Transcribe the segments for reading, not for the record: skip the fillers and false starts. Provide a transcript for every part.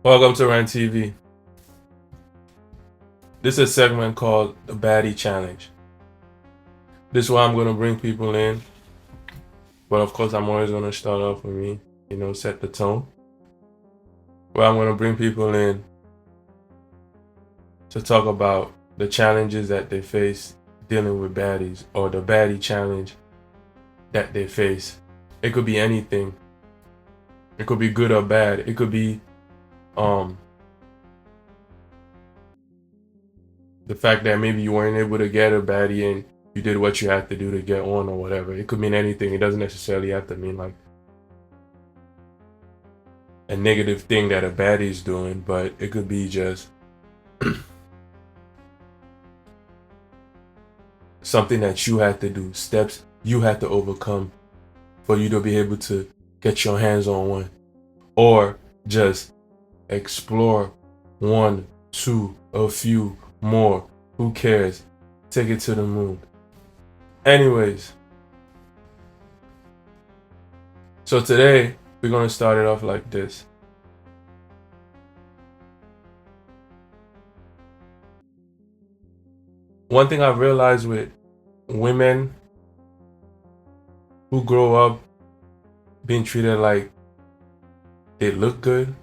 Welcome to renttv. This is a segment called the Baddie Challenge. This is where I'm going to bring people in. But of course, I'm always going to start off with me, set the tone. Where I'm going to bring people in to talk about the challenges that they face dealing with baddies, or the baddie challenge that they face. It could be anything. It could be good or bad. It could be the fact that maybe you weren't able to get a baddie and you did what you had to do to get one or whatever. It could mean anything. It doesn't necessarily have to mean like a negative thing that a baddie is doing, but it could be just something that you had to do, steps you had to overcome for you to be able to get your hands on one, or just explore one, two, a few more. Who cares? Take it to the moon. Anyways, so today we're going to start it off like this. One thing I've realized with women who grow up being treated like they look good,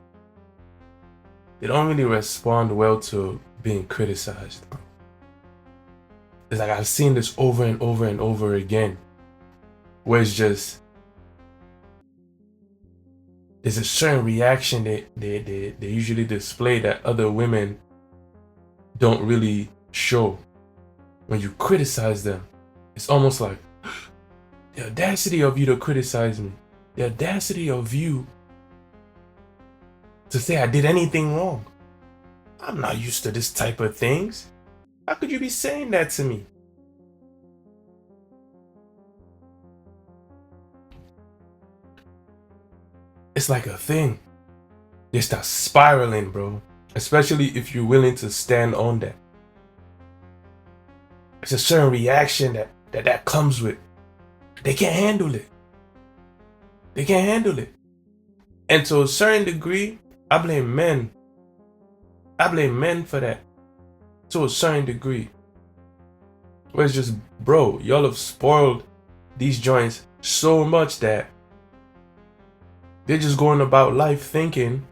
they don't really respond well to being criticized. It's like I've seen this over and over and over again, where it's just there's a certain reaction they usually display that other women don't really show. When you criticize them, it's almost like the audacity of you to criticize me, the audacity of you to say I did anything wrong. I'm not used to this type of things. How could you be saying that to me? It's like a thing. They start spiraling, bro. Especially if you're willing to stand on that. It's a certain reaction that comes with. They can't handle it. They can't handle it. And to a certain degree, I blame men. I blame men for that. To a certain degree. Where it's just, bro, y'all have spoiled these joints so much that they're just going about life thinking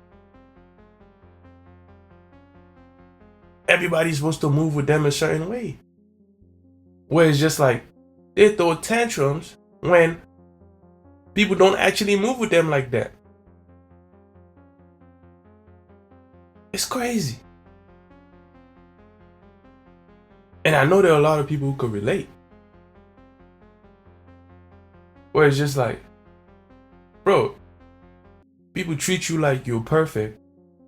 everybody's supposed to move with them a certain way. Where it's just like they throw tantrums when people don't actually move with them like that. It's crazy. And I know there are a lot of people who could relate. Where it's just like, bro, people treat you like you're perfect.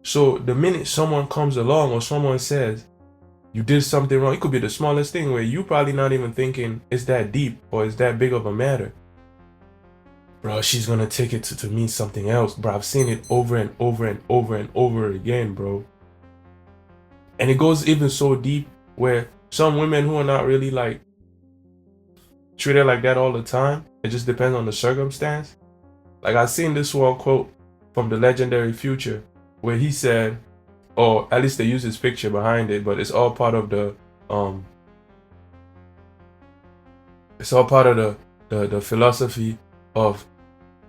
So the minute someone comes along or someone says you did something wrong, it could be the smallest thing where you probably not even thinking it's that deep or it's that big of a matter. Bro, she's gonna take it to mean something else. Bro, I've seen it over and over and over and over again, bro. And it goes even so deep where some women who are not really like treated like that all the time, it just depends on the circumstance. Like I've seen this one quote from the legendary Future where he said, or at least they use his picture behind it, but it's all part of the the philosophy of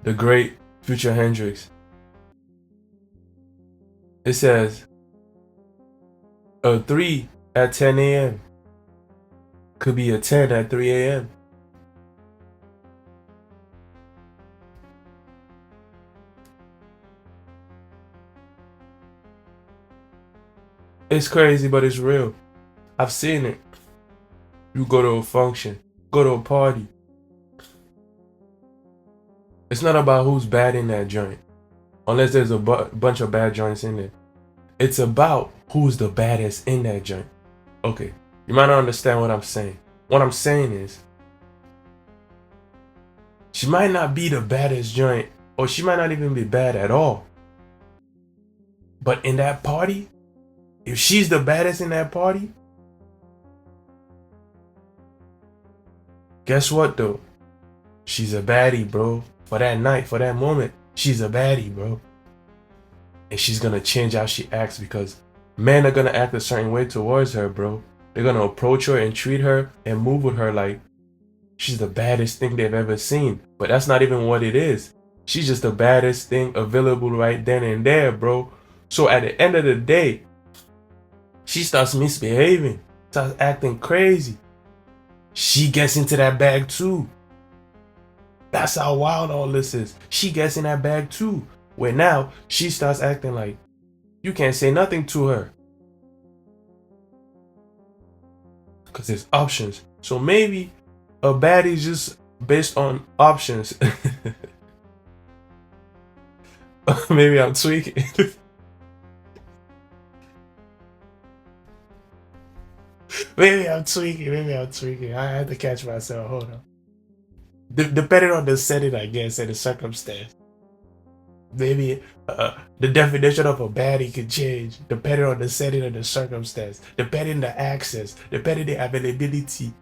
the great Future Hendrix. It says a 3 at 10 a.m. could be a 10 at 3 a.m. It's crazy, but it's real. I've seen it. You go to a function, go to a party. It's not about who's bad in that joint, unless there's a bunch of bad joints in there. It's about who's the baddest in that joint. Okay, you might not understand what I'm saying. What I'm saying is, she might not be the baddest joint, or she might not even be bad at all. But in that party, if she's the baddest in that party, guess what though? She's a baddie, bro. For that night, for that moment, she's a baddie, bro. and she's gonna change how she acts because men are gonna act a certain way towards her, bro. They're gonna approach her and treat her and move with her like she's the baddest thing they've ever seen. But that's not even what it is. She's just the baddest thing available right then and there, bro. So at the end of the day, she starts misbehaving, starts acting crazy. She gets into that bag too. That's how wild all this is. She gets in that bag too. Where now she starts acting like you can't say nothing to her. Because there's options. So maybe a baddie is just based on options. Maybe I'm tweaking. Maybe I'm tweaking. I had to catch myself. Hold on. Depending on the setting, I guess, and the circumstance. Maybe the definition of a baddie could change depending on the setting and the circumstance, depending on the access, depending on the availability.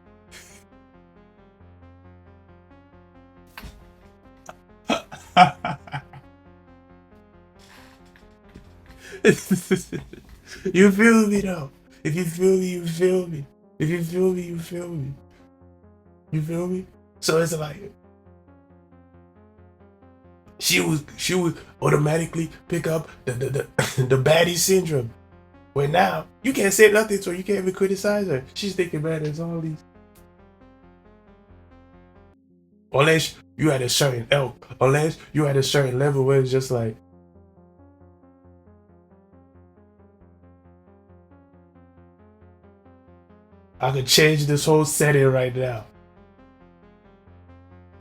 You feel me though? If you feel me, you feel me. If you feel me, you feel me. You feel me? So it's like she would automatically pick up the baddie syndrome. Where now you can't say nothing to her, you can't even criticize her. She's thinking bad as all these. Unless you at a certain elk, unless you at a certain level where it's just like I could change this whole setting right now.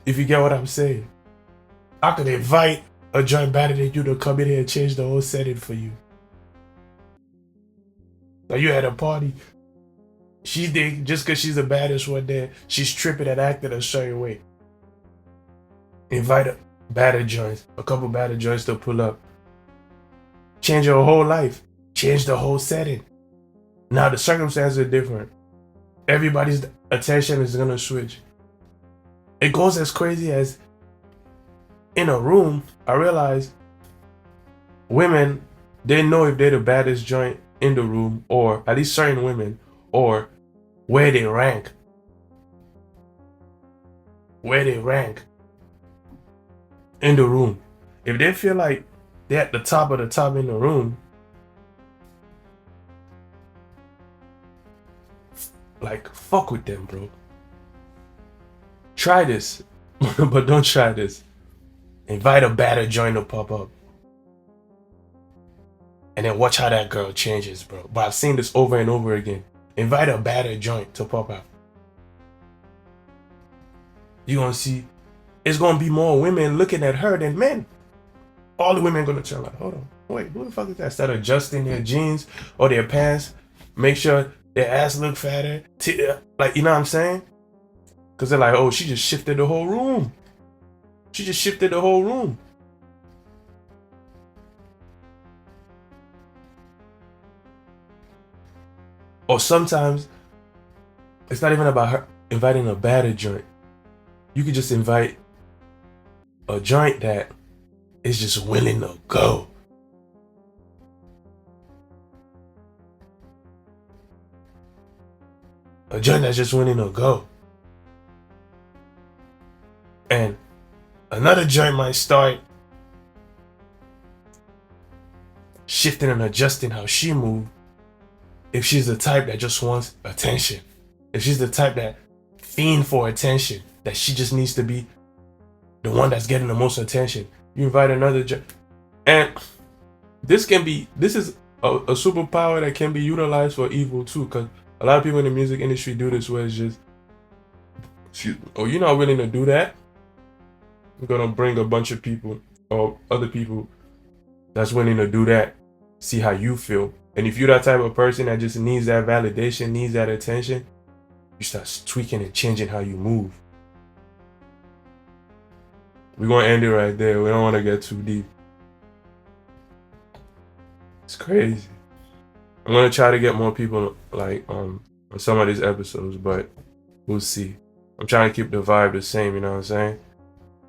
If you get what I'm saying. I could invite a joint better than you to come in here and change the whole setting for you. Like you at a party, she think just because she's the baddest one there, she's tripping and acting a certain way. Invite a batter joints, a couple batter joints to pull up. Change your whole life. Change the whole setting. Now the circumstances are different. Everybody's attention is gonna switch. It goes as crazy as in a room, I realize women, they know if they're the baddest joint in the room, or at least certain women, or where they rank. Where they rank in the room. If they feel like they're at the top of the top in the room, like fuck with them, bro. Try this, but don't try this. Invite a batter joint to pop up. And then watch how that girl changes, bro. But I've seen this over and over again. Invite a batter joint to pop up. You're gonna see it's gonna be more women looking at her than men. All the women gonna turn like, hold on, wait, who the fuck is that? Start adjusting their jeans or their pants, make sure their ass look fatter. Like, you know what I'm saying? Cause they're like, oh, she just shifted the whole room. She just shifted the whole room. Or sometimes it's not even about her inviting a batter joint. You could just invite a joint that is just willing to go. A joint that's just willing to go. And another joint might start shifting and adjusting how she moves if she's the type that just wants attention. If she's the type that fiend for attention, that she just needs to be the one that's getting the most attention. You invite another joint. And this is a superpower that can be utilized for evil too, because a lot of people in the music industry do this where it's just, oh, you're not willing to do that? We're gonna bring a bunch of people or other people that's willing to do that, see how you feel. And if you're that type of person that just needs that validation, needs that attention, you start tweaking and changing how you move. We're gonna end it right there. We don't want to get too deep. It's crazy. I'm gonna try to get more people like on some of these episodes, but we'll see. I'm trying to keep the vibe the same, you know what I'm saying?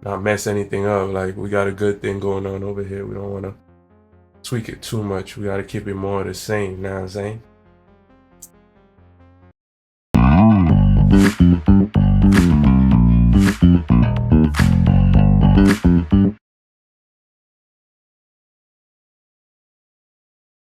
Not mess anything up. Like, we got a good thing going on over here. We don't want to tweak it too much. We gotta keep it more the same, you know what I'm saying?